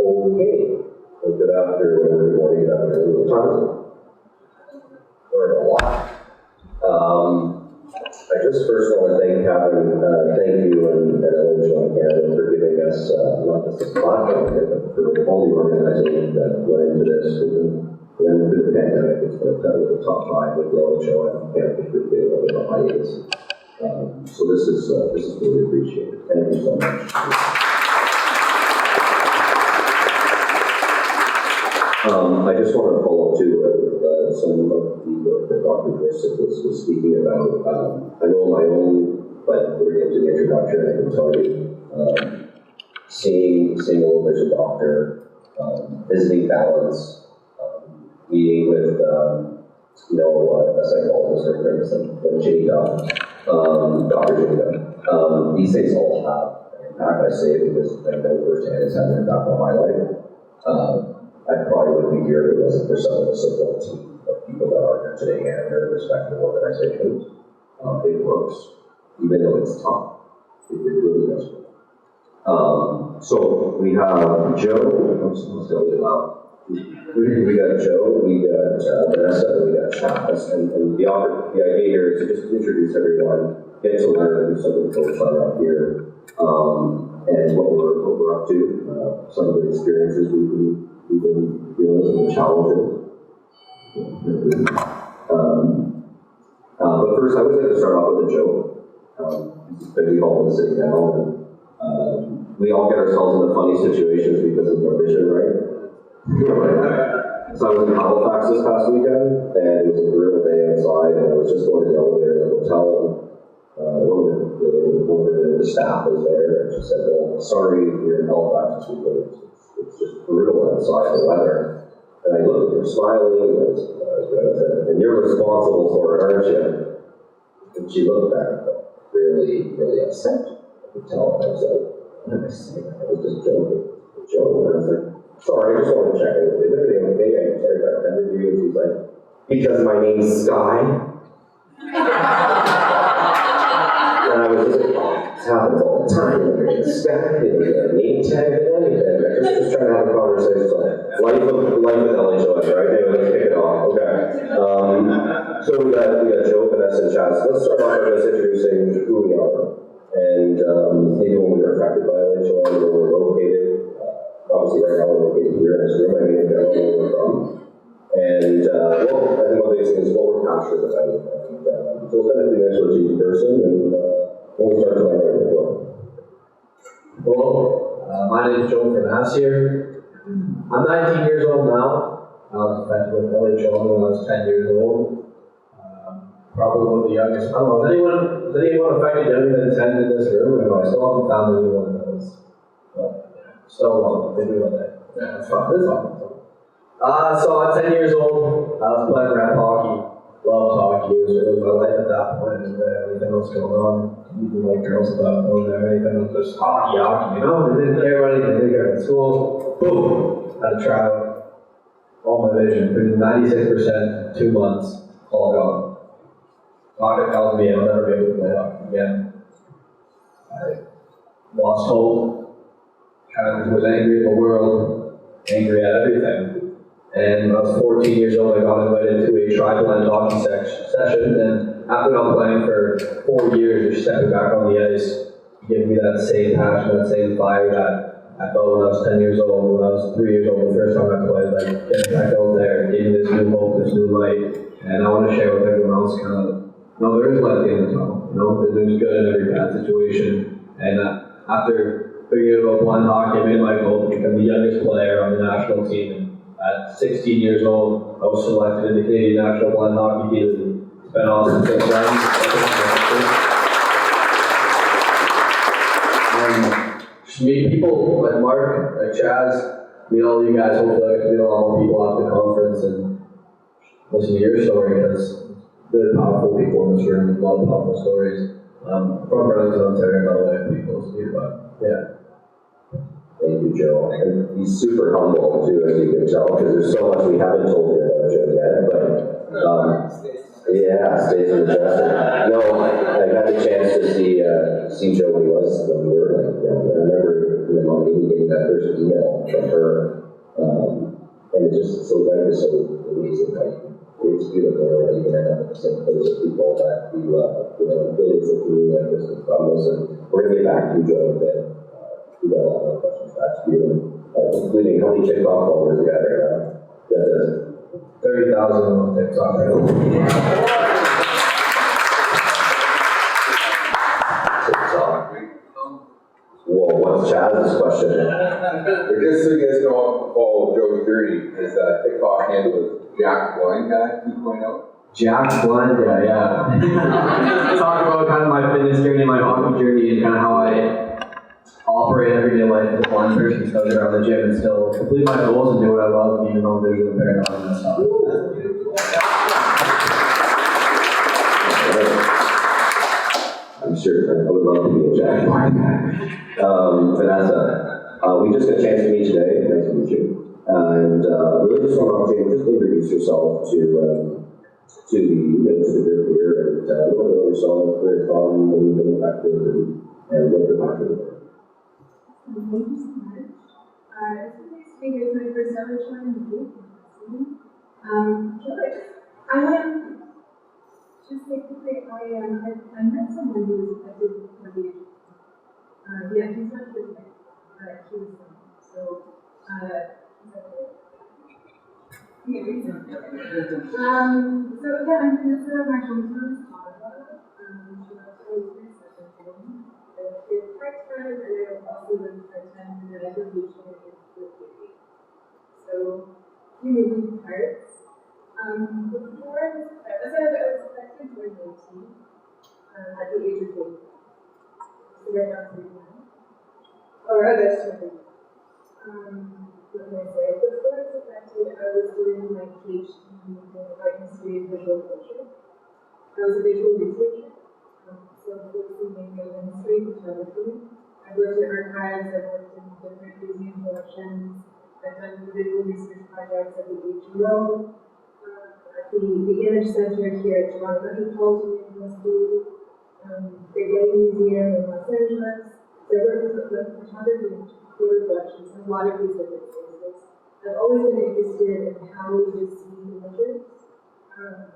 Okay. Well, good afternoon, good morning, good afternoon. What time is it? We're at a lot. I just first want to thank Kevin, thank you and LHON Canada for giving us not just this platform, but for all the organization that went into this. Through the pandemic, it's been a top five with the LHON Canada for being a little hiatus. So this is really appreciated. Thank you so much. I just want to follow up too some of the work that Dr. Grissick was speaking about. I know my own, but we're into the introduction, I can tell you, seeing a low vision doctor, visiting balance, meeting with a psychologist or friends like Jada, Dr. Jada. These things all have an impact. I say it because I know firsthand it's had an impact on my life. I probably wouldn't be here if it wasn't for some of the support team of people that are here today and their respective organizations. It works, even though it's tough. It really does work. So we have Joe. Let's go loud. We got Joe, we got Vanessa, and we got Chaz. And the idea here is to just introduce everyone, get to learn some of the folks that are up here, and what we're up to, some of the experiences we've been dealing with, and the challenges. But first, I would like to start off with a joke. We all been sitting down, and we all get ourselves into funny situations because of our vision, right? So I was in Halifax this past weekend, and it was a brutal day outside, and I was just going to the elevator in the hotel, and one of the staff was there, and she said, well, sorry, you're in Halifax this weekend. It's just brutal outside, the weather. And I looked at her smiling, and I said, and you're responsible for it, aren't you? And she looked back, really, really upset. I could tell. I was like, what am I saying? I was just joking. And I was like, sorry, I just want to check in. Is everything okay? I'm sorry if I offended you. And she's like, because my name's Sky. And I was just like, oh, this happens all the time. There's Sky, there's a name tag and anything. I was just trying to have a conversation. So life with LHON, right? Anyway, let's kick it off. Okay. So we got Joe, Vanessa, and Chaz. Let's start off by just introducing who we are. And maybe when we were affected by LHON, where we're located. Obviously, right now we're located here in this room. I mean, I don't know where we're from. And, I think one of the biggest things is what we're passionate about. And, so we'll spend a few minutes with each person, and we'll start with my right as well. Hello, my name is Joe Fornasier. I'm 19 years old now. I was affected with LHON when I was 10 years old. Probably one of the youngest. I don't know, is anyone affected younger than 10 in this room? No, I still haven't found anyone that was. So maybe one day. Yeah, that's fine. That's fine. So I'm 10 years old. I was playing rep hockey. Loved hockey. It was my life at that point. And everything else going on. Even like girls at that point or anything. It was just hockey, you know? They didn't care about anything. They didn't care about school. Boom! Had a trial. All my vision. 96%, 2 months. All gone. Doctor tells me I'll never be able to play hockey again. I lost hope. Kind of was angry at the world, angry at everything. And when I was 14 years old, I got invited to a tri-blend hockey session. And after not playing for 4 years, or stepping back on the ice, gave me that same passion, that same fire that I felt when I was 10 years old, when I was 3 years old, the first time I played. Like, getting back out there, gave me this new hope, this new light. And I want to share with everyone else kind of, no, there is light at the end of the tunnel. You know, there's good in every bad situation. And after figuring out blind hockey, I made my goal to become the youngest player on the national team. And at 16 years old, I was selected in the Canadian national blind hockey team. It's been awesome since then. Just meet people like Mark, like Chaz, meet all you guys. Hopefully, I can meet all the people after the conference and listen to your story, because really powerful people in this room, a lot of powerful stories. From Burlington, Ontario, by the way, people to speak about. Yeah. Thank you, Joe. And he's super humble, too, as you can tell, because there's so much we haven't told you about Joe yet. But, stays in the chest. No, I had the chance to see Joe when we were, like, I remember, Mommy getting that first email from her is so amazing how it's beautiful that you can end up in the same place with people that you really is the community interest and promise. And we're going to get back to you, Joe, in a bit. We've got a lot more questions to ask you, including how many TikTok followers you got right now? That is 30,000 on TikTok right now. TikTok. Whoa, what's Chaz's question? But just so you guys know, follow Joe's journey, his TikTok handle is Jack Blind Guy 2.0. Jack Blind Guy, yeah. Talk about kind of my fitness journey, my hockey journey, and kind of how I operate everyday life as a blind person, still get around the gym and still complete my goals and do what I love, even though I'm visually impaired and all that stuff. I'm sure I would love to be a Jack Blind Guy. Vanessa, we just got a chance to meet today. Nice to meet you. And really just want to opportunity just to introduce yourself to the group here and a little bit about yourself, where you're from, what you've been affected, and what you're passionate about. Thank you so much. It's nice to be here. It's my first LHON meeting. I want to just say quickly, I met someone who was affected by the age. Yeah, he's not here today, but he was so, is that good? Yeah, he's not here. So yeah, I'm Vanessa, my hometown is Ottawa. I was very successful. I did part-time, and I also lived part-time, and then I did teaching with baby. So, you moving parts. Before I was affected when I was 19, at the age of 8. So right now, 39. Or August 20. What can I say? Before I was affected, I was doing my PhD in art history and visual culture. I was a visual researcher. So focusing mainly on history, photography. I've worked in archives, I've worked in different museum collections, I've done visual research projects at the HEO, at the Image Center here at Toronto Metropolitan University, the Getty Museum in Los Angeles. So I worked with photography and photo collections in a lot of these different spaces. I've always been interested in how we receive images. And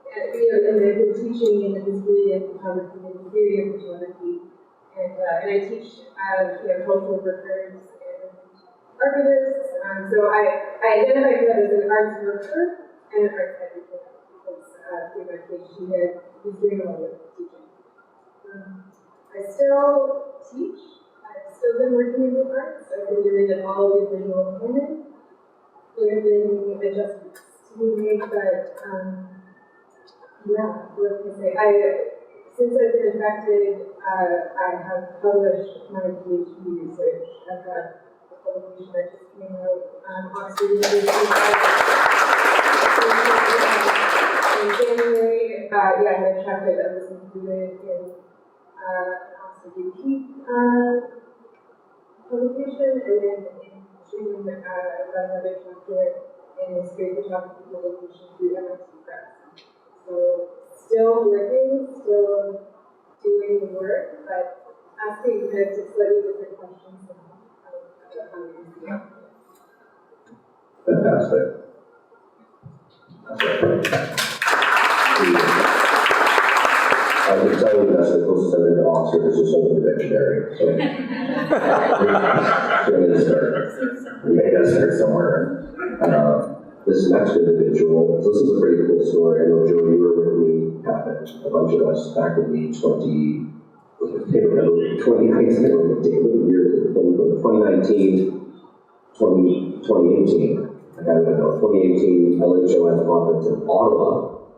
I've been teaching in the history of photography and the theory of photography, and I teach cultural workers and archivists. So I identify myself as an arts worker and an arts educator because through my PhD here, he's doing a lot of teaching. I still teach. I've still been working in the arts. I've been doing an all visual planning. There have been adjustments to be made, but yeah, what can I say? Since I've been affected, I have published my PhD research. I've got a publication that just came out, Oxford University. In January, I had a chapter that was included in Oxford UP publication, and then in June, I've got another chapter in history photography publication through MIT Press. So, still working, still doing the work, but asking kind of slightly different questions about how we see it. Fantastic. I can tell you that's the closest I've been to Oxford is just holding the dictionary. So we're going to start. We got to start somewhere. This next individual, this is a pretty cool story. I know, Joe, you were with me, a bunch of us back in the 2019, I don't know, 2018 LHON conference in Ottawa.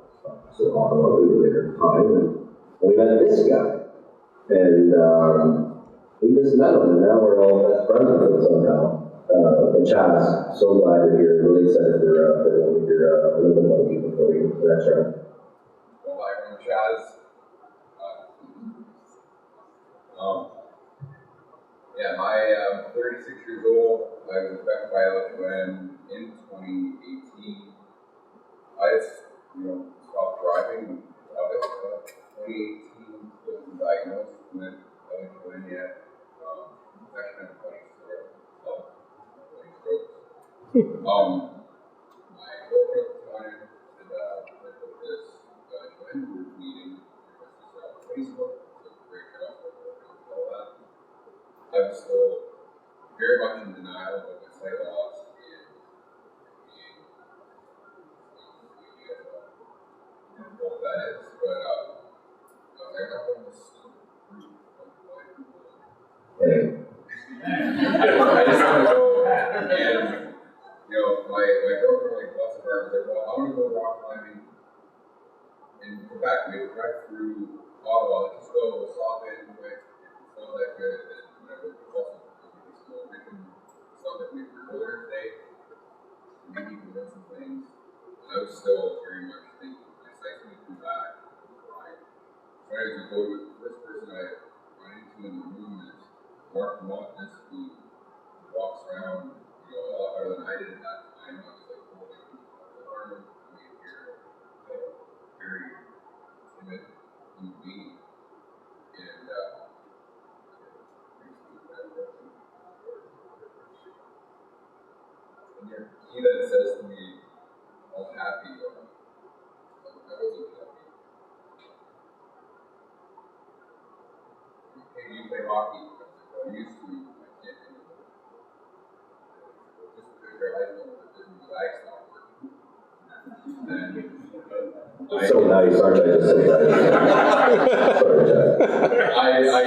So Ottawa, we were there at the time, and we met this guy. And we just met him, and now we're all best friends with him somehow. And Chaz, so glad you're here. Really excited for to hear a little bit about you before we get to the next round. Hi, I'm Chaz. I'm 36 years old. I was affected by LHON in 2018. I stopped driving of it. 2018 was diagnosed with LHON yet. It's actually been 20 strokes. much in denial about my sight loss and what that is, but I got on this group I just want to go, and my girlfriend like lots of her was like, well, I want to go rock climbing in Quebec. We have to drive through Ottawa, let's just go, we'll stop in quick, it's not that good, and whatever, it's also really slow. We can stop at maybe earlier today, maybe we can learn some things. And I was still very much thinking, my sight's going to come back, right? So anyways, we go with the first person I run into in the room is Mark Demontis, who walks around, a lot better than I did at that time. I was like holding the arm, coming here, very timid human being. And he then says to me, all happy, I wasn't happy. Hey, do you play hockey? I was like, well, I used to, I can't anymore. Just because your eyes don't work doesn't mean your legs not working. So nice, aren't I? Just so nice. Sorry, Chaz. I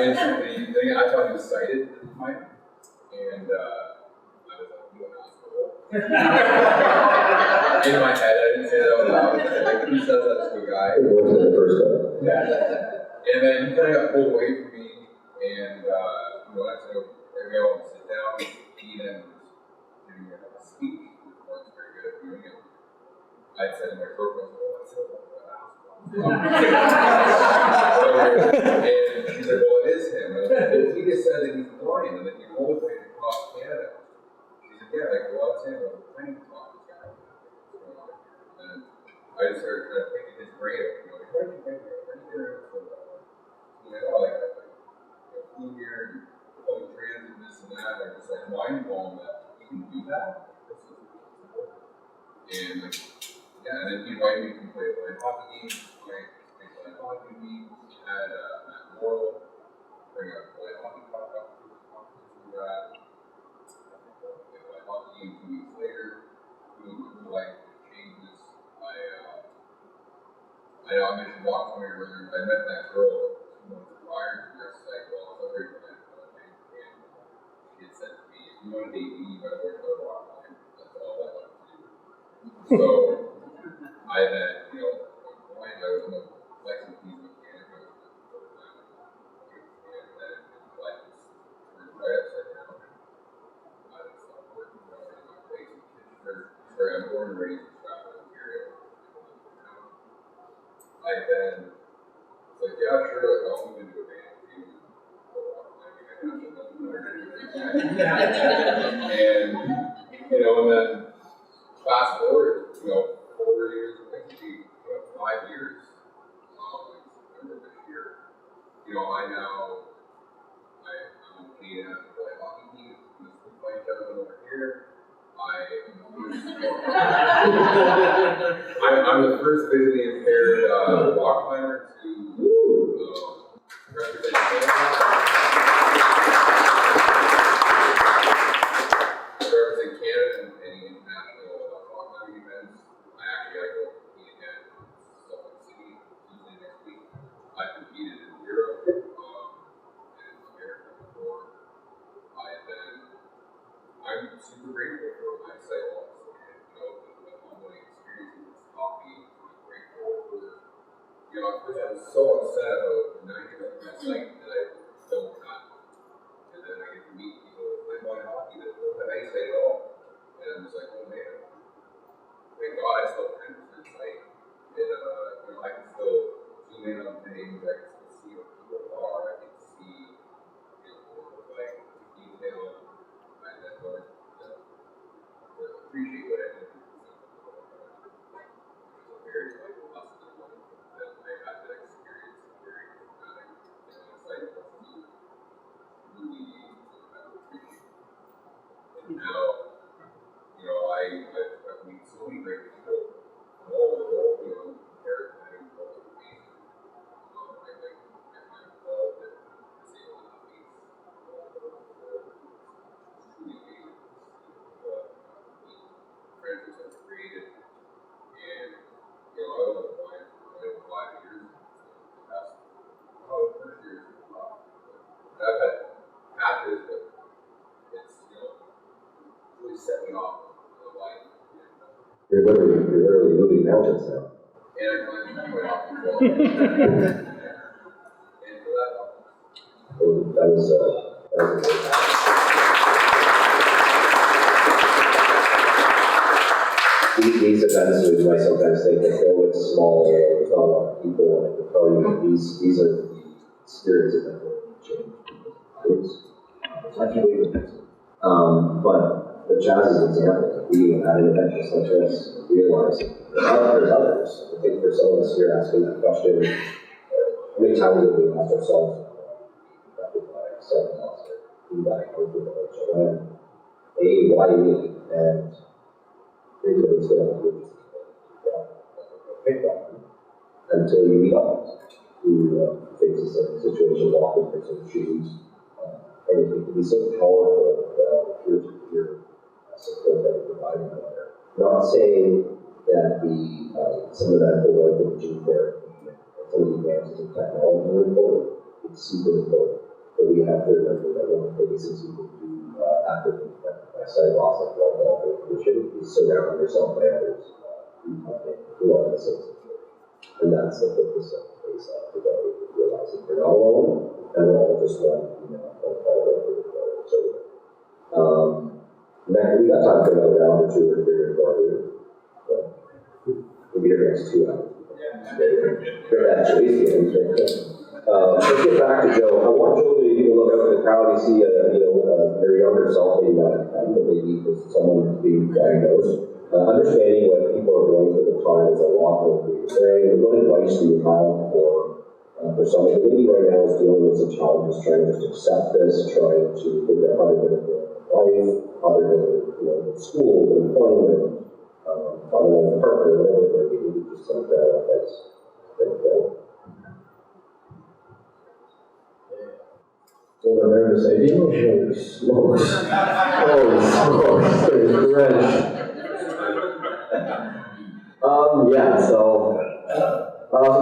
instantly, I thought he was sighted at the time, and I was like, you an asshole. In my head, I didn't say that out loud. Like, who says that to a guy? It wasn't the first time. And then he kind of got pulled away from me, and I said, okay, I'll sit down. He then was giving me a speech, which was very good at doing it. I said to my girlfriend, oh, I said, and she said, well, it is him. And I was like, well, he just said that he's blind and that he rollerbladed across Canada. She said, yeah, like, well, that's him. I was planning to talk to this guy. And I just started kind of picking his brain up. Like, how did you get here? How did you get here? So, I flew here and public transit and this and that. I just like mind blown that you can do that. And like, yeah, and then he invited me to play a hockey game. I hockey league. Had Matt Morrill bring a hockey puck up to that. I hockey game 2 weeks later. Doing life changes. I know I mentioned walking here earlier. I met that girl 2 months prior to this. Like, well, I was very glad for that, and she had said to me, if you want to date me, you gotta learn how to walk line. That's all I like to do. So I then, I was in a Lexington mechanic, and then life was turned right upside down. I just stopped working in my place in Kitchener. Sorry, I'm born and raised in Scotland, Ontario. I then was like, yeah, sure, like, I'll move into a band with you. And then fast forward, 4 years, maybe 5 years, September this year, I'm Canadian to play hockey team, we play each other over here. I'm the first visually impaired rock climber to represent Canada. In any international rock climbing events. I go compete again in Salt Lake City Tuesday next week. I competed in Europe and America before. I'm super grateful for my sight loss and the humbling experience it's taught me. I'm grateful for at first I was so upset about the 9 years of my sight that I don't have. And then I get to meet people who play on hockey that don't have any sight at all. And I'm just like, oh man, thank God I still have 10% sight. And I can still zoom in on things, I can still see what people are, I can see like detail, and then learn to appreciate what I did. Which is a very lesson in life that I had that experience, very dramatic, and sight loss really appreciate. And now, I've met so many great people from all over the world, Eric, all over the game. I'm involved in disabled athletes all over the world. It's truly amazing. set me off on life. You're literally moving mountains now. And I climbed quite often as well. And for that, That was amazing. These events, which I sometimes think that they're with small, there's not a lot of people, and I can tell you that these are the experiences that will change people's lives. I can't believe it. But Chaz is an example of being at an event just like this, realizing there's others. I think for some of us here asking that question, how many times have we asked ourselves, affected by someone else, or being diagnosed with LHON? Why me? And here's what it's going to do. Pick that until you meet others who faces the situations often for some shoes. And it can be so powerful peer-to-peer support that we provide one another. Not saying that some of that work with gene therapy and some of the advances in technology are important. It's super important. But we have to remember that one of the biggest things we can do after being affected by sight loss and blood alcohol condition is surround yourself by others who are in the same situation. And that's the focus of today's today, realizing you're not alone, and we're all just one, So, we got time for another round or two or three or four. We'll be here for the next 2 hours. Good actually, let's get back to Joe. I want Joe to even look out at the crowd. You see, your younger self, maybe not at 10, but maybe with someone who's being diagnosed. Understanding what people are going through at the time is a lot more than you're saying. What advice do you have for someone who maybe right now is dealing with some challenges, trying to just accept this, trying to figure out how they're going to live life, how they're going to go to school, employment, find a partner, whatever it may be, just some advice. So the nervous idea, holy smokes, there's wrench. So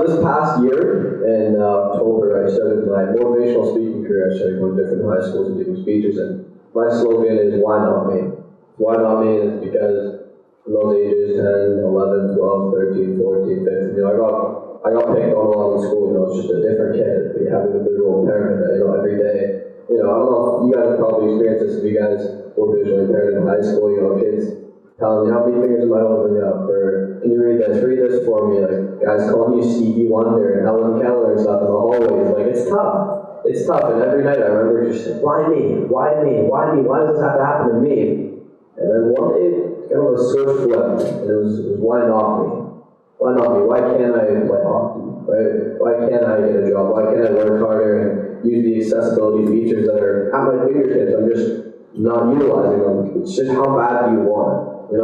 this past year, in October, I started my motivational speaking career. I started going to different high schools and giving speeches, and my slogan is, why not me? Why not me is because from those ages, 10, 11, 12, 13, 14, 15, I got picked on a lot in school, it's just a different kid, having a visual impairment, every day. I don't know if you guys have probably experienced this if you guys were visually impaired in high school, kids telling you, how many fingers am I holding up, or can you read this for me, guys calling you Stevie Wonder and Helen Keller and stuff in the hallways, it's tough, and every night I remember just saying, why me, why does this have to happen to me? And then one day, kind of a switch flipped, and it was why not me? Why not me? Why can't I play hockey, right? Why can't I get a job? Why can't I work harder and use the accessibility features that are at my fingertips? I'm just not utilizing them. It's just how bad do you want it?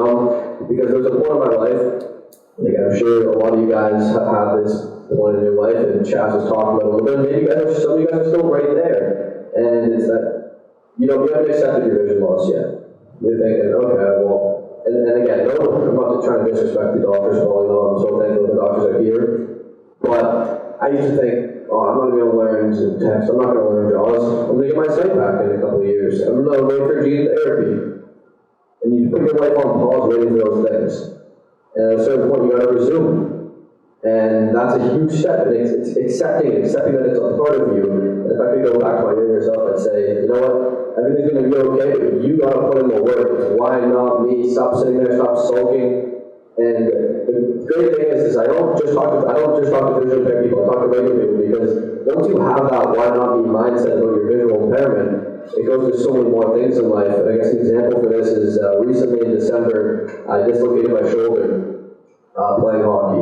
Because there's a point in my life, I'm sure a lot of you guys have had this point in your life, and Chaz was talking about a little bit, maybe some of you guys are still right there. And it's that, you haven't accepted your vision loss yet. You're thinking, okay, well, and again, no, I'm not trying to disrespect the doctors, I'm so thankful the doctors are here. But I used to think, I'm not going to learn to text, I'm not going to learn JAWS, I'm going to get my sight back in a couple of years. I'm going to wait for gene therapy. And you put your life on pause waiting for those things. And at a certain point, you got to resume. And that's a huge step. And it's accepting that it's a part of you. And if I could go back to my younger self, I'd say, you know what? Everything's going to be okay, but you got to put in the work. It's why not me? Stop sitting there, stop sulking. And the great thing is I don't just talk to visually impaired people. I talk to regular people, because once you have that why not me mindset about your visual impairment, it goes to so many more things in life. I guess an example for this is recently in December, I dislocated my shoulder playing hockey.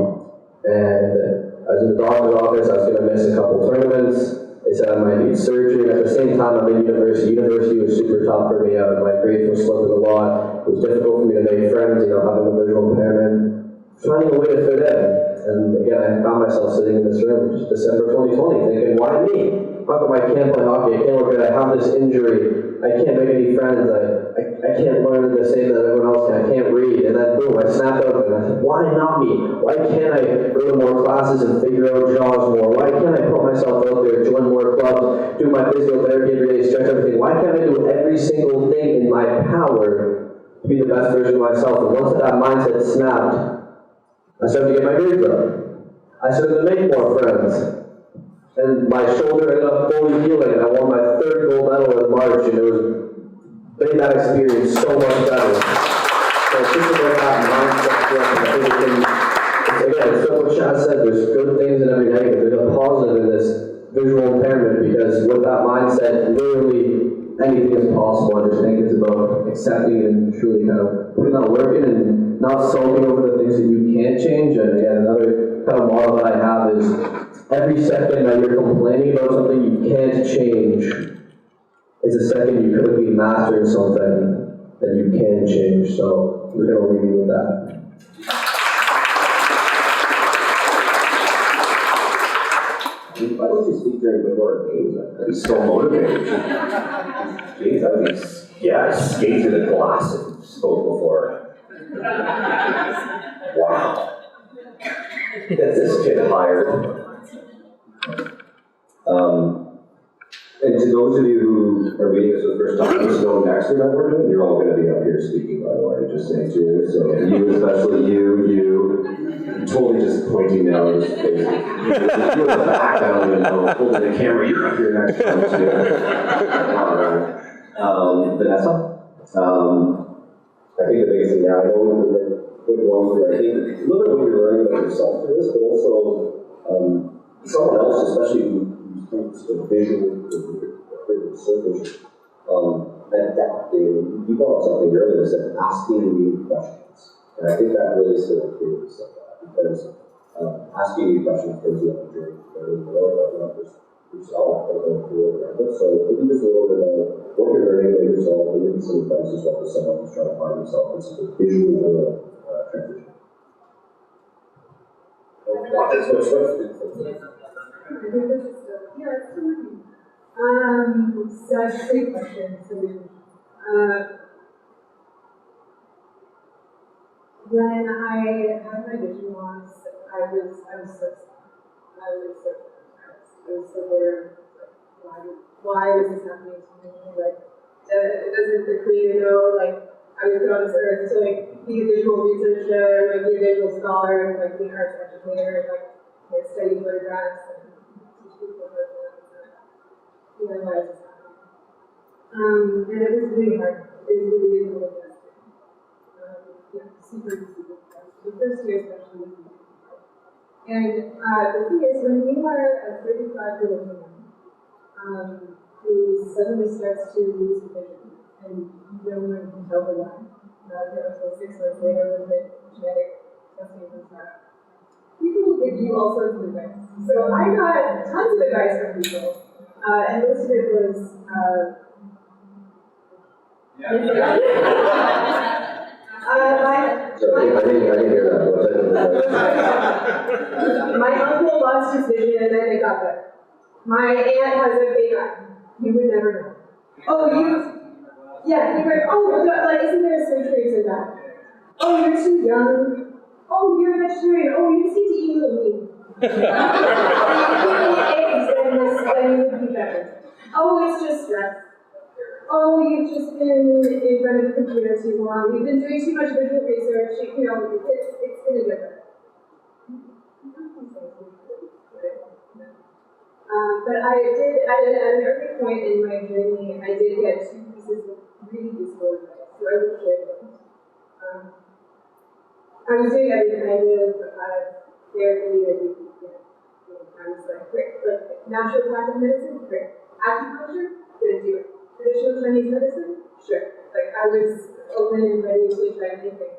And I was in the doctor's office, I was going to miss a couple tournaments. They said I might need surgery. At the same time, I'm in university. University was super tough for me. My grades were slipping a lot. It was difficult for me to make friends, having a visual impairment. Finding a way to fit in. And again, I found myself sitting in this room, just December 2020, thinking, why me? How come I can't play hockey? I can't look good. I have this injury. I can't make any friends. I can't learn the same that everyone else can. I can't read. And then boom, I snapped up and I said, why not me? Why can't I go to more classes and figure out JAWS more? Why can't I put myself out there, join more clubs, do my physical therapy every day, stretch everything? Why can't I do every single thing in my power to be the best version of myself. And once that mindset snapped, I started to get my grades up. I started to make more friends. And my shoulder ended up fully healing, and I won my 3rd gold medal in March, and it made that experience so much better. So it's just about that mindset shift, and I think again, it's what Chaz said, there's good things in every negative. There's a positive in this visual impairment, because with that mindset, literally anything is possible. I just think it's about accepting and truly kind of putting that work in and not sulking over the things that you can't change. And again, another kind of model that I have is every second that you're complaining about something you can't change is a second you could be mastering something that you can change. So we're going to leave you with that. Why don't you speak during before games? I'd be so motivated. Jeez, I'd be, I'd skate through the glass if you spoke before. Wow. Get this kid hired. And to those of you who are meeting us for the first time, just know next year that we're doing, you're all going to be up here speaking, by the way, just saying to you. So you, especially you, totally just pointing now. Just you're in the back, I don't even know, holding the camera, you're up here next time too. All right. Vanessa? I think the biggest thing now, I know with one through, I think a little bit what you're learning about yourself through this, but also someone else, especially who thinks the visual, the surface, adapting. You brought up something earlier that said asking new questions. And I think that really stood out to me because asking new questions brings you up the journey learning more about not just yourself, but going forward around it. So maybe just a little bit about what you're learning about yourself, and maybe some advice as well for someone who's trying to find himself in some visual world transition. Such a great question. When I had my vision loss, I was so sad. I was so depressed. I was so there. Why was this happening to me? Like, doesn't the creator know? Like, I was put on this earth to like be a visual researcher, like be a visual scholar, like be an arts educator, like study photographs and teach people how to why is this happening? And it was really hard. It was really difficult. Super hard. The first year especially was really difficult. And the thing is, when you are a 35-year-old woman who suddenly starts to lose vision, and no one can tell her why, until 6 months later when the genetic testing comes back, people will give you all sorts of advice. So I got tons of advice from people. And most of it was, Sorry, I didn't hear that. My uncle lost his vision and then it got better. My aunt has a fake eye. You would never know. Oh, yeah, you were, like, isn't there a surgery to that? Oh, you're too young. Oh, you're a vegetarian. Oh, you just need to eat a little meat. Eggs and you would be better. Oh, it's just stress. Oh, you've just been in front of the computer too long. You've been doing too much visual research. It's going to get better. But I did, at an early point in my journey, I did get 2 pieces of really useful advice. So I would share those. I was doing every kind of therapy that you could get. I was like, great. Like naturopathic medicine, great. Acupuncture, gonna do it. Traditional Chinese medicine, sure. Like I was open and ready to try anything.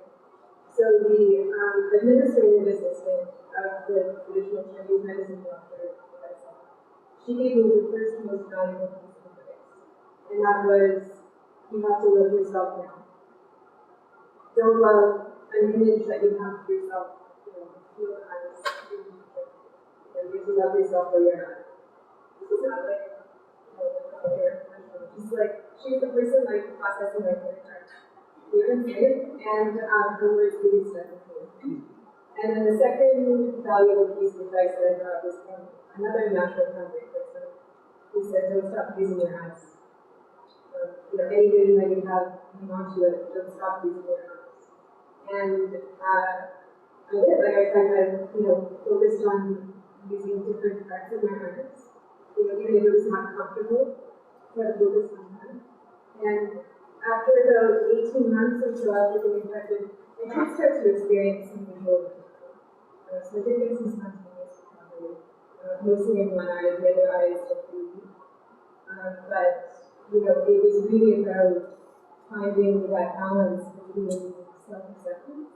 So the administrative assistant of the traditional Chinese medicine doctor, she gave me the first most valuable piece of advice. And that was, you have to love yourself now. Don't love an image that you have of yourself, feel kind of you have to love yourself where you're at. This is not like, just like, she was the person like processing my credit card. You can say it, and her words really stuck with me. And then the second valuable piece of advice that I got was from another natural foundry person who said, don't stop using your eyes. Any vision that you have, hang on to it, don't stop using your arms. And I did, like I kind of, focused on using different parts of my arms. Even if it was not comfortable, try to focus on that. And after about 18 months or so after being infected, I did start to experience some visual recovery. So I did get some spontaneous recovery, mostly in one eye, the other eye is still pretty weak. But it was really about finding that balance between self-acceptance,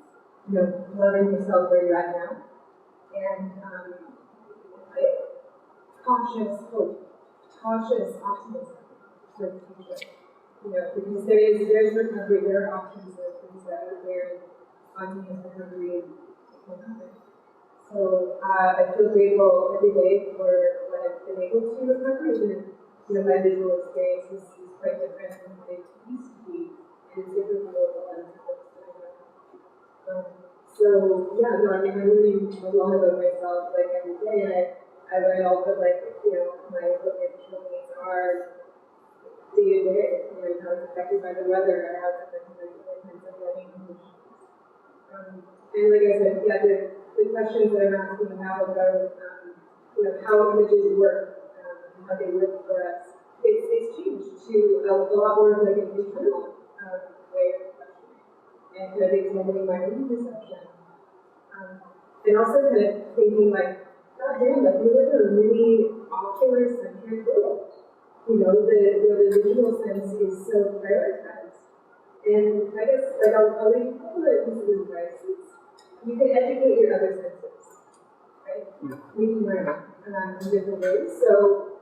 loving yourself where you're at now, and cautious hope, cautious optimism for the future. Because there is recovery, there are options, there are things that are there, and spontaneous recovery can happen. So I feel grateful every day for what I've been able to recover, even if my visual experience is quite different from what it used to be, and it's different from what other people have. I'm learning a lot about myself, like every day, and I learn also, like, my visual needs are day to day, how it's affected by the weather, and how it's affected by different kinds of lighting conditions. And like I said, the questions that I'm asking now about, how images work, how they work for us, it's changed to a lot more of like an internal way of questioning, and kind of examining my own perception. And also kind of thinking like, God damn, like we live in a really ocular-centric world. Where the visual sense is so prioritized. And I guess, like, I'll leave a couple of pieces of advice. You can educate your other senses, right? We can learn in different ways. So,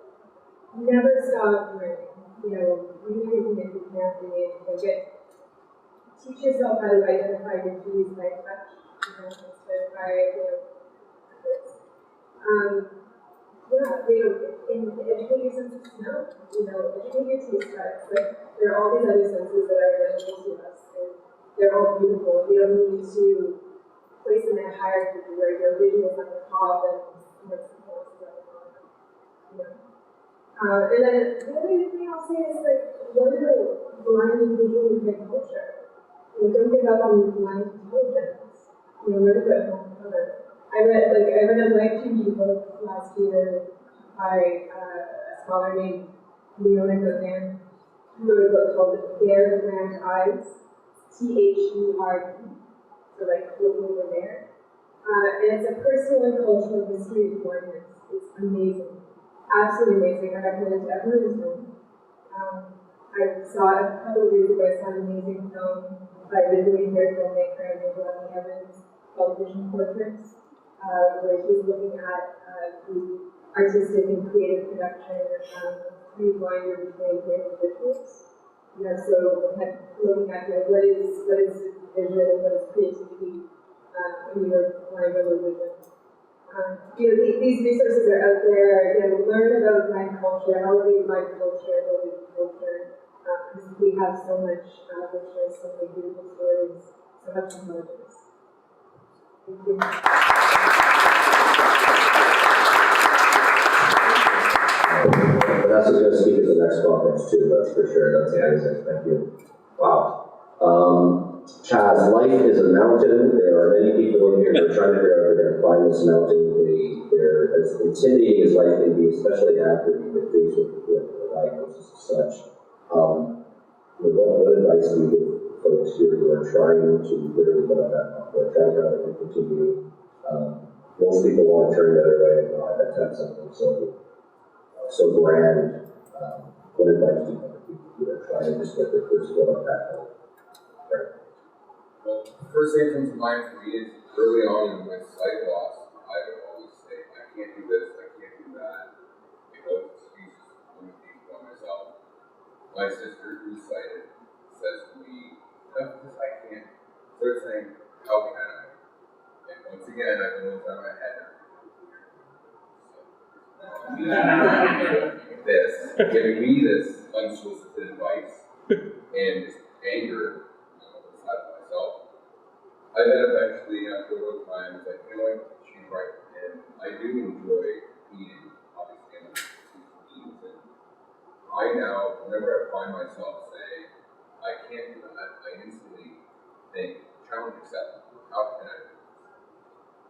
never stop learning. Read everything that you can read. Teach yourself how to identify your cues by touch, instead by, educate your sense of smell, educate your taste buds. Like, there are all these other senses that are available to us, and they're all beautiful. You don't need to place them in a hierarchy where your vision is at the top and something else is at the bottom. And then the other thing I'll say is, like, learn about blind and visually impaired culture. Don't give up on blind intelligence. Learn about home color. I read a life-changing book last year by a scholar named Misuraca, who wrote a book called Their Grand Eyes, THERE, so like looking over there. And it's a personal and cultural history of blindness. It's amazing, absolutely amazing. I recommend it to everyone in this room. I saw it a couple of years ago. I saw an amazing film by a visually impaired filmmaker named Rodney Evans called Vision Portraits. Where he's looking at the artistic and creative production through blind or visually impaired individuals. So looking at what is vision and what is creativity when you're blind or low vision. These resources are out there. Learn about blind culture, elevate blind culture, elevate culture. Because we have so much richness, so many beautiful stories, so much intelligence. Thank you. Vanessa's going to speak at the next conference too, that's for sure. That's amazing. Thank you. Wow. Chaz, life is a mountain. There are many people in here who are trying to figure out how they're going to climb this mountain. They're as intimidating as life can be, especially after you get faced with the diagnosis and such. What advice do you give folks here who are trying to literally get on that mountain? They're trying to continue. Most people want to turn the other way. I've had something so grand. What advice do you have to people who are trying to just get their first foot on that hill? Right. Well, the first thing that comes to mind for me is early on in my sight loss, I would always say, I can't do this, I can't do that. Excuses, limitations on myself. My sister, who's sighted, says to me, I can't. Starts saying, how can I? And once again, I go inside my head. Giving me this unsolicited advice and this anger inside of myself. I then eventually, after a little time, was like, she's right. And I do enjoy eating, obviously, I'm eating. I I now, whenever I find myself saying, I can't do that, I instantly think, challenge accepted. How can I do this?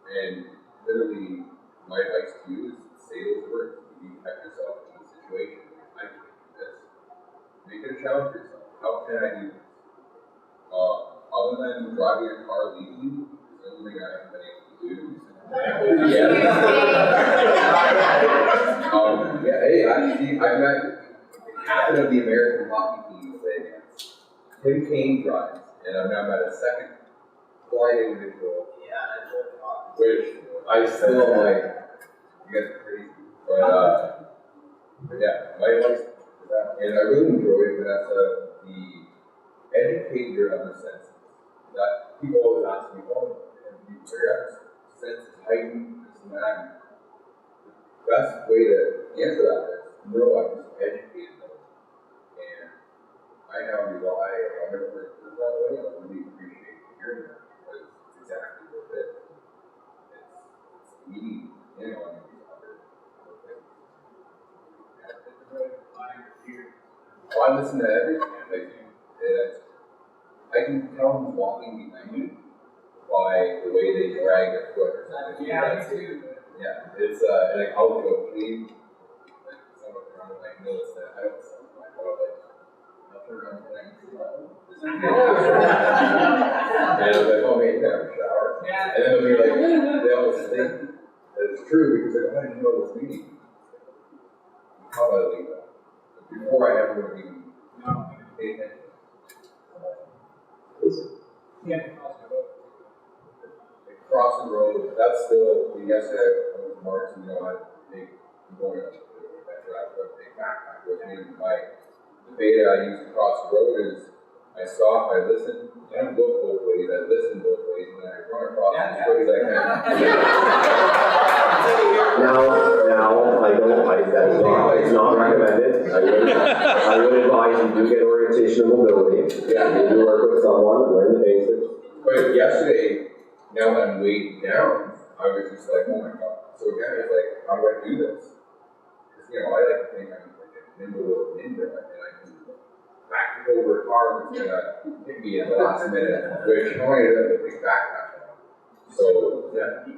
And literally, my advice to you is say those words. You have yourself in a situation where I can't do this. Make it a challenge for yourself. How can I do this? Other than driving a car legally, the only thing I haven't been able to do. Hey, actually, I've met the captain of the American hockey team in Vegas. Tim Kane drives, and I've now met a second flight individual. Which I still am like, you guys are crazy. But yeah, my advice is that, and I really enjoy Vanessa, the educate your other senses. That people always ask me, oh, your senses heightened, this and that. The best way to answer that is, no, I just educated them. And I now rely on every person that way. I really appreciate hearing that because it's exactly what it is. It's me, on these other things. Oh, I listen to everything. I can tell who's walking behind you by the way they drag their foot or something. Yeah, it's like I'll go clean. Like someone around like notice that I don't sound like I'll turn around and and I'm like, oh man, you gotta have a shower. And then they'll be like, they almost think that it's true because they're like, how did you know this meeting? How about I leave that? Before I ever would have even paid attention. Cross the road, that's still, yesterday I went to Mark's and I'm going up to a big backpack with me. The beta I use to cross the road is I stop, I listen, I don't look both ways, I listen both ways, and then I run across as quick as I can. Now, I don't like that. It's not recommended. I would advise you do get orientation and mobility. Yeah. You do work with someone, learn the basics. But yesterday, now that I'm weighed down, I was just like, oh my god. So again, it's like, how do I do this? Because, I like to think I'm like a nimble ninja, and I can back over a car that's gonna hit me in the last minute, which I only have a big backpack. So, yeah.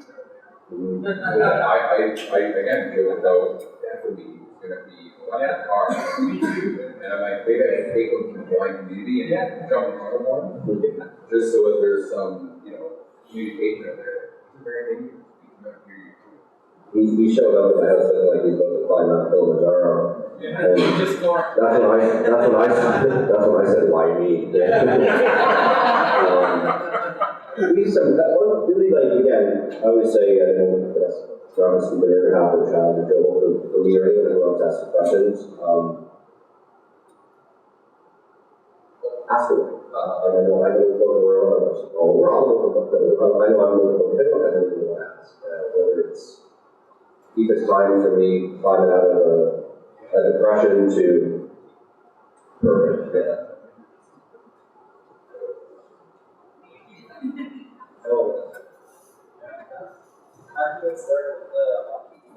I again feel as though definitely is gonna be a electric car. And I'm like, maybe I should take them to the blind community and jump in front of one, just so that there's some, communication up there. It's very dangerous. He showed up at the house looking like he's about to climb Mount Kilimanjaro. And that's when I said, why me? Really, again, I always say, I know that's obviously been half or Chaz or Joe for me or anyone who wants to ask the questions. Ask away. I know we're all over the book, but I know I'm over the book. If anyone has anything to ask, whether it's keep it time for me climbing out of a depression to perfect. Yeah.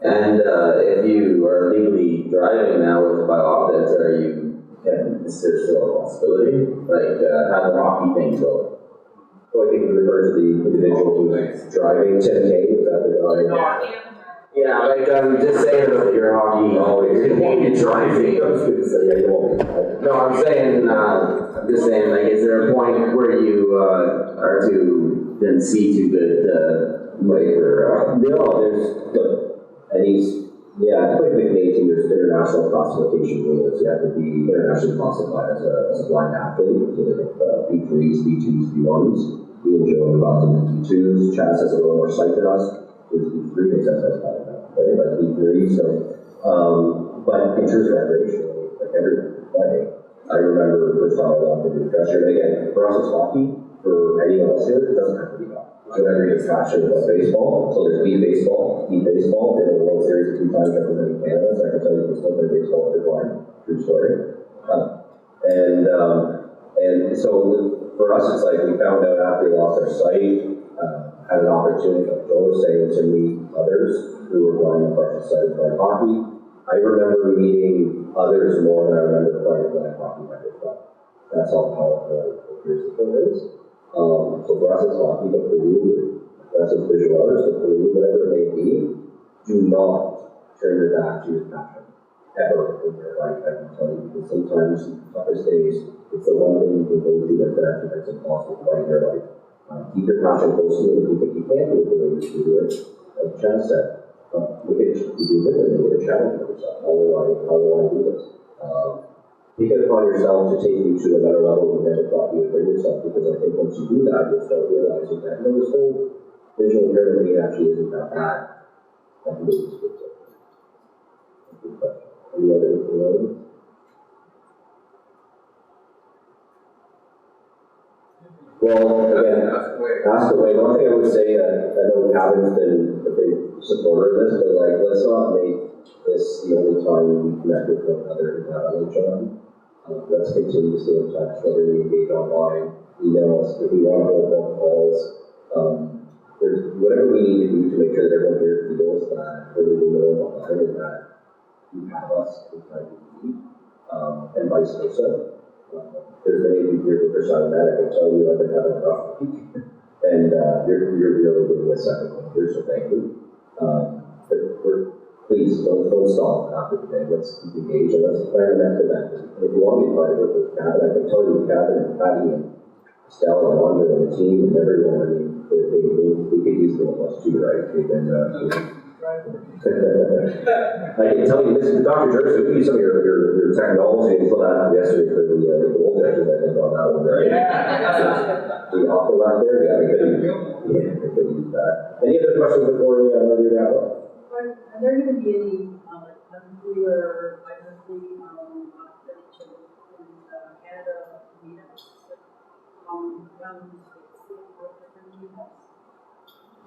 And if you are legally driving now with biooptics, is there still a possibility? How the hockey thing go? So I think we refer to the individual who's driving 10K, is that the guy? Yeah, I'm just saying about your hockey. Oh, you're driving. I was going to say, no, I'm saying, I'm just saying, is there a point where you are to then see too good for? No, and typically the Canadian, there's international classification rules. You have to be internationally classified as a blind athlete. So they have B3s, B2s, B1s. We enjoy about the B2s. Chaz has a little more sight than us. Is B3, makes sense as right? B3, so, but in terms of recreational, every play, I remember the first time I walked into the pressure, and again, for us it's hockey, for any of us here, it doesn't have to be hockey. So every gets passionate about baseball, so there's baseball, been in the World Series 3 times representing Canada, so I can tell you can still play baseball if you're blind, true story. And so for us, it's we found out after we lost our sight, had an opportunity, like Joel was saying, to meet others who were blind and partially sighted by hockey. I remember meeting others more than I remember playing when I hockey record, but that's how powerful the peer support is. So for us it's hockey, but for you, for us it's visual artists, but for you, whatever it may be, do not turn your back to your passion. Ever in your life, I can tell you, because sometimes, toughest days, it's the one thing you can go through that actually makes it possible to in your life. Keep your passion close to you, and if you think you can't do it the way you should do it, like Chaz said, you do differently, you get a challenge for yourself. How do I do this? Take it upon yourself to take you to a better level you never thought you would bring yourself, because I think once you do that, you'll start realizing that, this whole visual impairment thing actually isn't that bad. That can be good question. Any other questions? Well, again, ask away. One thing I would say, I know Kevin's been a big supporter of this, but like, let's not make this the only time we connect with one another and have LHON. Let's continue to stay in touch, whether we engage online, emails, if we want to hold phone calls. There's whatever we need to do to make sure that everyone here feels that we're really know online and that you have us in time to meet, and vice versa. There's many of you here that are signing that. I can tell you I've been having a rough week, and you're really giving me a second one here, so thank you. Please don't stop after today. Let's keep engaged and let's plan the next event. And if you want me to try to work with Kevin, I can tell you Kevin and Patty and Stella and Andre and the team and everyone, I mean, they could use the plus two, right? They've been, I can tell you this, Dr. Jerks, we could use some of your technology and so that yesterday for the goal judges, I think, on that one, right? Yeah. The awful left there, yeah, we could use that. Any other questions before we wrap up? Are there going to be any monthly or bi-monthly in Canada meetups?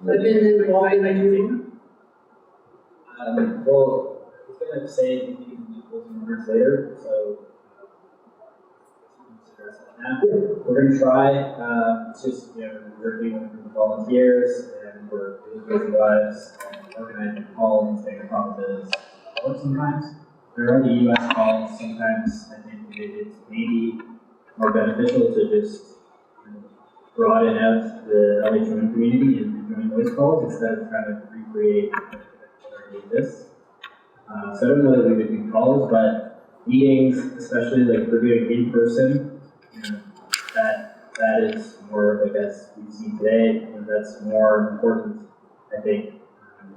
I've been involved in a few. Well, it's going to say you can closing remarks later, so we're going to try. It's just, we're working with volunteers and we're busy lives and organizing calls and staying on top of this. Sometimes there are the US calls. Sometimes I think it's maybe more beneficial to just broaden out the LHON community and join those calls instead of trying to recreate this. So I don't know that we would do calls, but meetings, especially like we're doing in person, that is more, like as we've seen today, and that's more important, I think,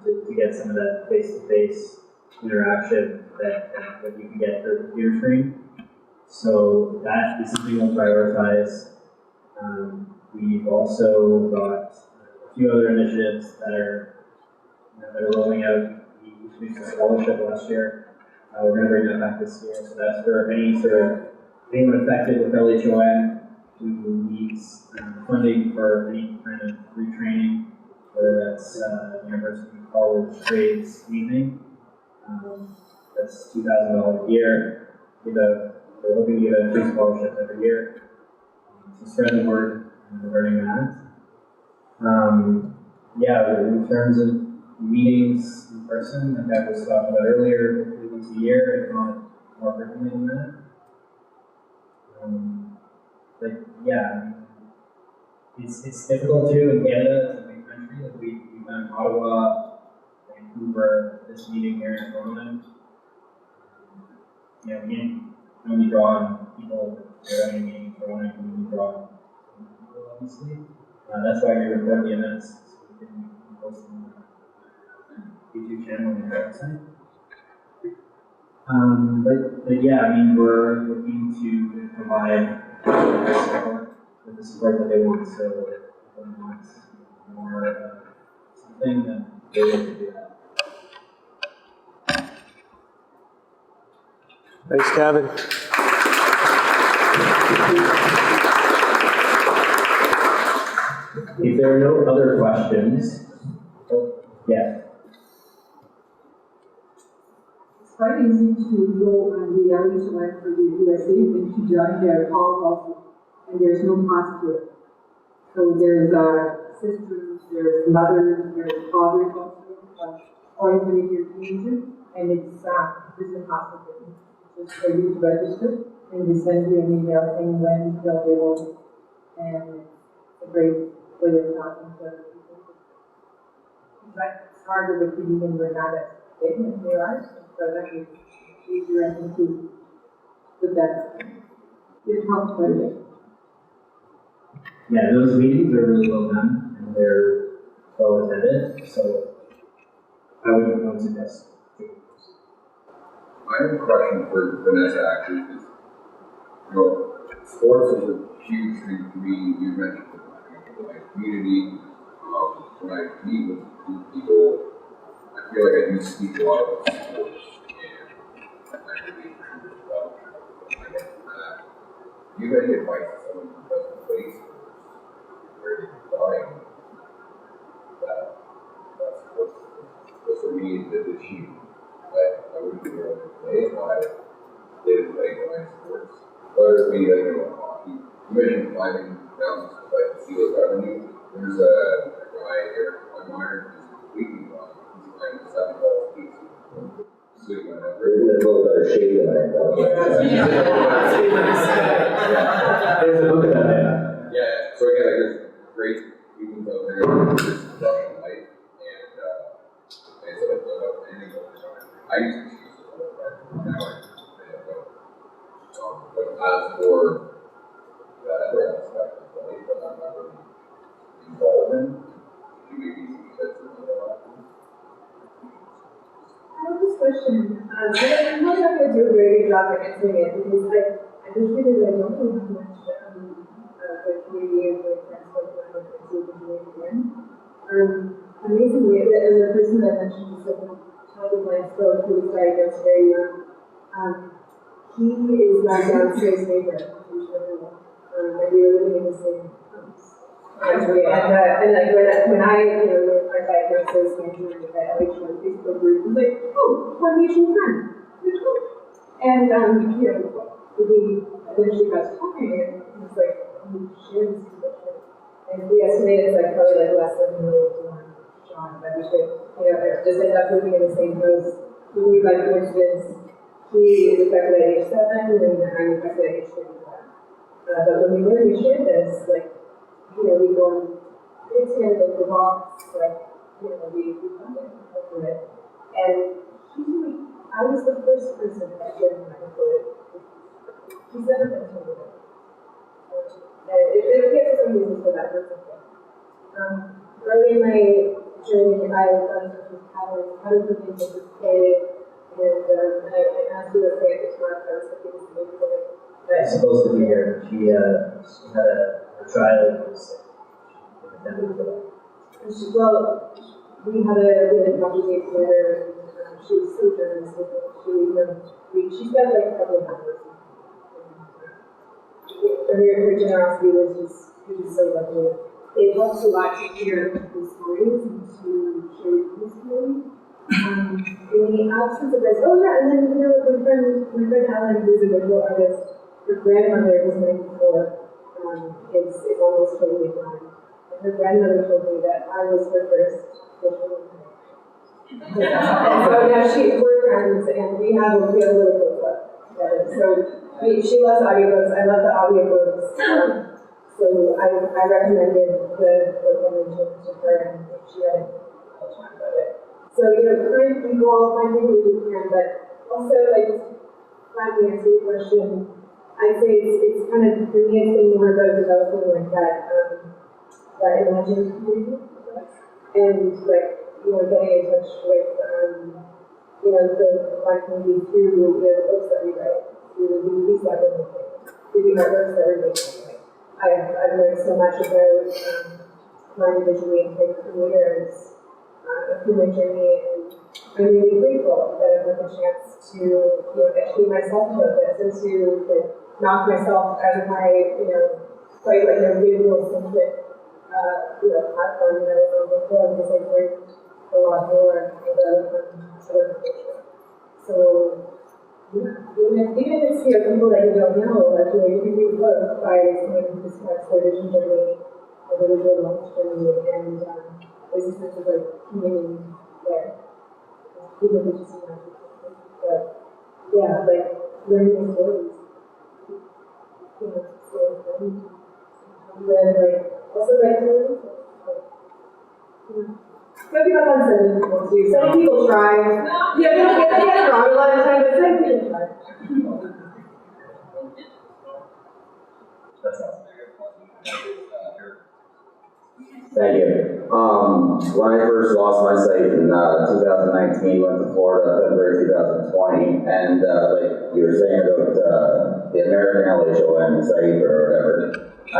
to get some of that face-to-face interaction that you can get through a computer screen. So that is something we'll prioritize. We've also got a few other initiatives that are rolling out. We introduced a scholarship last year. We're going to bring that back this year. So that's for anyone affected with LHON who needs funding for any kind of retraining, whether that's university, college, trades, anything. That's $2,000 a year. We're hoping to give out 3 scholarships every year. So spread the word. Regarding that. In terms of meetings in person, like I was talking about earlier, once a year, if not more frequently than that. It's difficult too in Canada, it's a big country. Like we've done Ottawa, Vancouver, this meeting here in Toronto. We can only draw on people that are running meetings for one, and we draw on obviously. That's why we record the events, so we can post them on the YouTube channel and our website. We're looking to provide support with the support that they want. So if someone wants more something, then they're able to do that. Thanks, Kevin. If there are no other questions, yeah. It's quite easy to go on the LHON for the USA and to join their call also, and there's no cost to it. So there's sisters, there's mothers, there's fathers also, or even if you're teenager, and it's just a cost of it. just for you to register, and they send you an email saying when they'll be able, and it's a great way of talking to other people. It's harder with reading in Granada statement, they are, so that is easier, I think, to put that. It helps quite a bit. Yeah, those meetings are really well done, and they're well attended, so I would suggest doing those. I have a question for Vanessa actually, because, you know, sports is a huge thing for me. You mentioned it, my community, when I meet with people, I feel like I do speak a lot about sports, and I really appreciate it well. I get that. Do you have any advice to someone who doesn't play sports, where they find that sports was for me the issue? I wouldn't be able to play if I didn't play my sports. Whether it be like, you know, hockey. You mentioned climbing mountains, like the Seal Avenue. There's a guy here, I admire, who's completely blind. He's climbing 7 tall peaks. Sitting on that We're in a little better shape than I thought. There's a book about that. Yeah, so again, like there's great humans out there, just crushing life, and it's like anything over time. I used to choose to go back, now I just go. But as for that other aspect of life that I'm not really involved in, could you maybe suggest something about that? I have this question. I'm not sure if I do a very good job at answering it because I just realized I don't really have much the community of like transport that I'm into the community in. Amazingly, as a person that mentioned just like a child of mine stroke who was diagnosed very young, he is my downstairs neighbor, and we were living in the same house. Actually, and like when I my diagnosis and that LHON Facebook group was like, oh, one mutual friend. And we eventually got talking, and it was like, we shared this condition. And we estimated it's like probably like less than $1 million to one Sean, but we should, just end up living in the same house. We by coincidence, he is affected at age 7, and I'm affected at age 51. But when we really shared this, like, we go on it's kind of like the box, like, we found it, over it. And I was the first person that did my foot. He's never been told it. And it gets some reasons for that person. Early in my journey, I was with how to put things into play, and I asked you to say at the time, I was looking to make it. It's supposed to be here. She had a child who was sick. Well, we had a coffee date together, and she was so generous with it. She spent like a couple of hours. Her generosity was just so lovely. It helps a lot to hear the stories and to share the story. In the absence of this, and then my friend Alan, who's a visual artist, her grandmother was 94, is almost totally blind. Her grandmother told me that I was her first visual connection. And so now we're friends, and we have a little book club together. So she loves audiobooks. I love the audiobooks. So I recommended the book to her, and she read it. I'll talk about it. So find people, find people you can, but also like just finally answer your question. I'd say it's kind of for me. It's been more about developing like that imagined community, and like getting in touch with the Black community through the books that we write, through the movies that we're making, through the artworks that we're making. I've learned so much about mind visually impaired creators through my journey, and I'm really grateful that I've had the chance to educate myself about this and to knock myself out of my quite like a visual centric platform that I was on before, because I've learned a lot more about culture. So even if it's people that you don't know, like you can read a book by someone who describes their vision journey or their visual knowledge journey, and there's a sense of like community there, even if it's just but yeah, like learning the stories. You know, stories for them. Then, like, also like to, some people have said it before too. Some people try. Yeah, they get it wrong a lot of times, but some people try. That's awesome. Thank you. When I first lost my sight in 2019, went to Florida, February 2020, and like you were saying about the American LHON site or whatever, I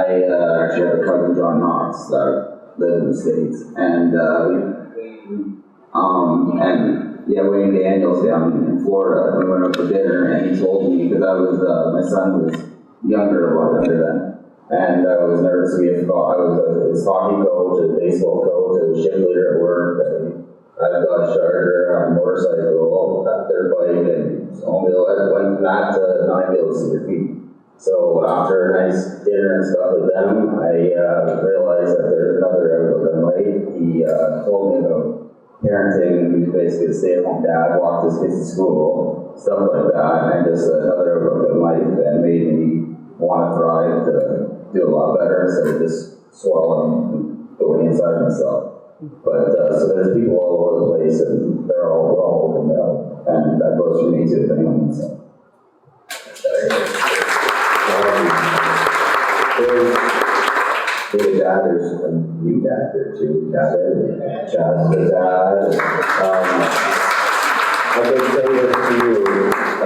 actually have a cousin, John Knox, that lives in the States, and Wayne Daniels down in Florida. We went out for dinner, and he told me, because my son was younger, a lot younger then. And I was nervous to be I was his hockey coach, his baseball coach, his shift leader at work. I've got a charger, a motorcycle, their bike, and snowmobile. I went from that to not be able to see your feet. So after a nice dinner and stuff with them, I realized that there's another outlook on life. He told me about parenting. He was basically a stay-at-home dad, walked his kids to school, stuff like that, and just another outlook on life that made me want to thrive to do a lot better instead of just swallowing and going inside myself. But so there's people all over the place, and we're all open to help, and that goes for me too, if anyone needs help. There's a dad, there's a new dad here too, Kevin, Chaz, the dad. I can say this to you,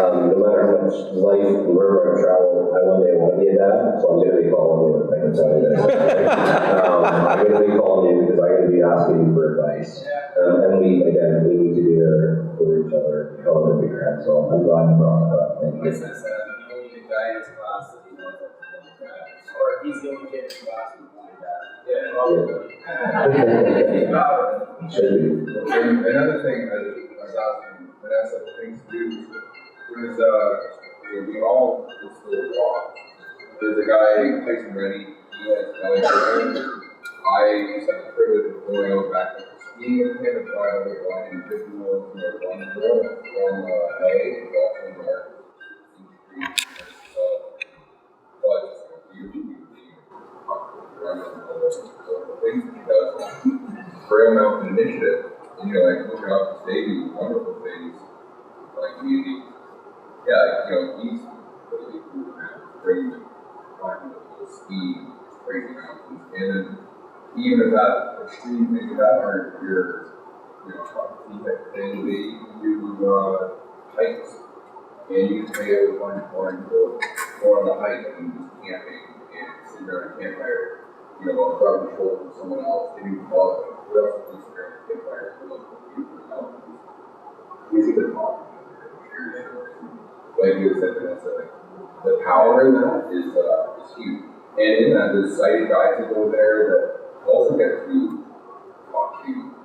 no matter how much life and wherever I travel, I one day want to be a dad, so I'm going to be calling you, I can tell you this. I'm going to be calling you because I'm going to be asking you for advice. And we need to be there for each other, however we can, so I'm glad you brought that up. Thank you. The only guy in his class that he knows that or he's the only kid in his class who's like that. Yeah, probably. Should be. Another thing I was asking Vanessa things to do, there's we all just still walk. There's a guy, Tyson Reddy, he has LHON. I just had the privilege of going out back to skiing with him and trying to go on 50 miles from LA, who's also in our things he does, Trail Mountain Initiative, and you're like looking up the stage, these wonderful things, like he's really cool, man, bringing the ski, crazy mountains, and then even if that extreme things like that aren't your, thing, they do hikes, and you can pay over $1 to go on a hike and just camping and sitting there on a campfire, grab the shoulder from someone else, they do love it. What else is just there on a campfire to look at you from the mountains? He's a good talk. Like you said, Vanessa, the power in that is huge. And in that, there's sighted guys that go there that also get to talk to you,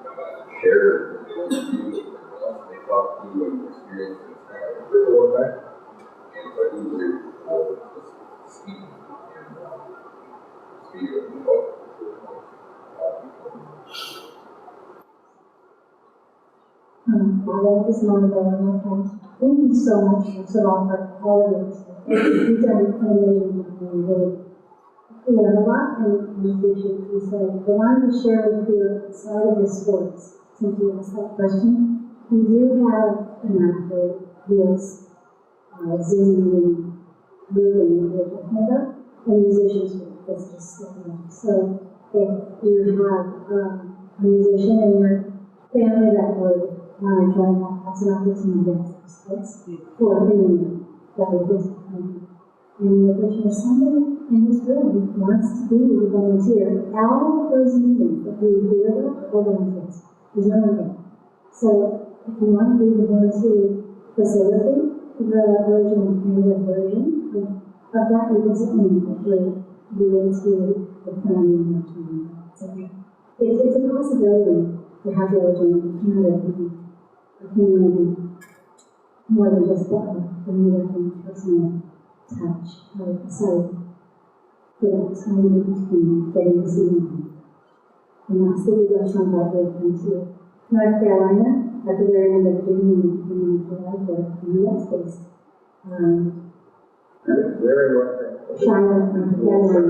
share their views with everyone else. They talk to you and experience this kind of ripple effect. And so I do really cool just speak and speak with the book. This is Monica, my friend. Thank you so much for all of this. You've done an amazing job, really. We learn a lot and appreciate what you said. I wanted to share with you outside of the sports, since you asked that question. We do have an athlete who is Zoom meeting moving with Canada, and musicians with this just stepping up. So if you have a musician in your family that would want to join that, that's an opportunity to sports for a community that would visit. And if there's somebody in this room who wants to be a volunteer, all of those meetings that we hear about are volunteers. There's no one there. So if you want to be the volunteer facility, the version of that, you can certainly be into the planning and training. So it's a possibility to have the original Canada a community more than just the meetup and personal touch. So the time between getting to see them. And that's the restaurant that we come to. North Carolina, at the very end of June, in July, the US based. Where in North Charlotte from together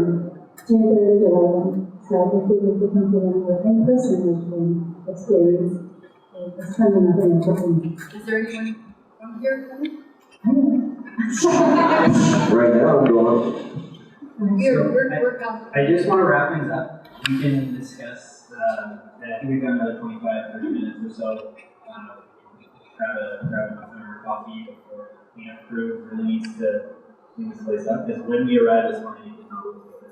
10:30 to 11. So if we could get them to them with in-person experience, it's kind of nothing important. Is there anyone from here coming? Right now, I'm going, Here, we're coming. I just want to wrap things up. We can discuss, and I think we've got another 25, 30 minutes or so. Grab a muffin or coffee before cleanup crew really needs to clean this place up, because when we arrived this morning, it did not look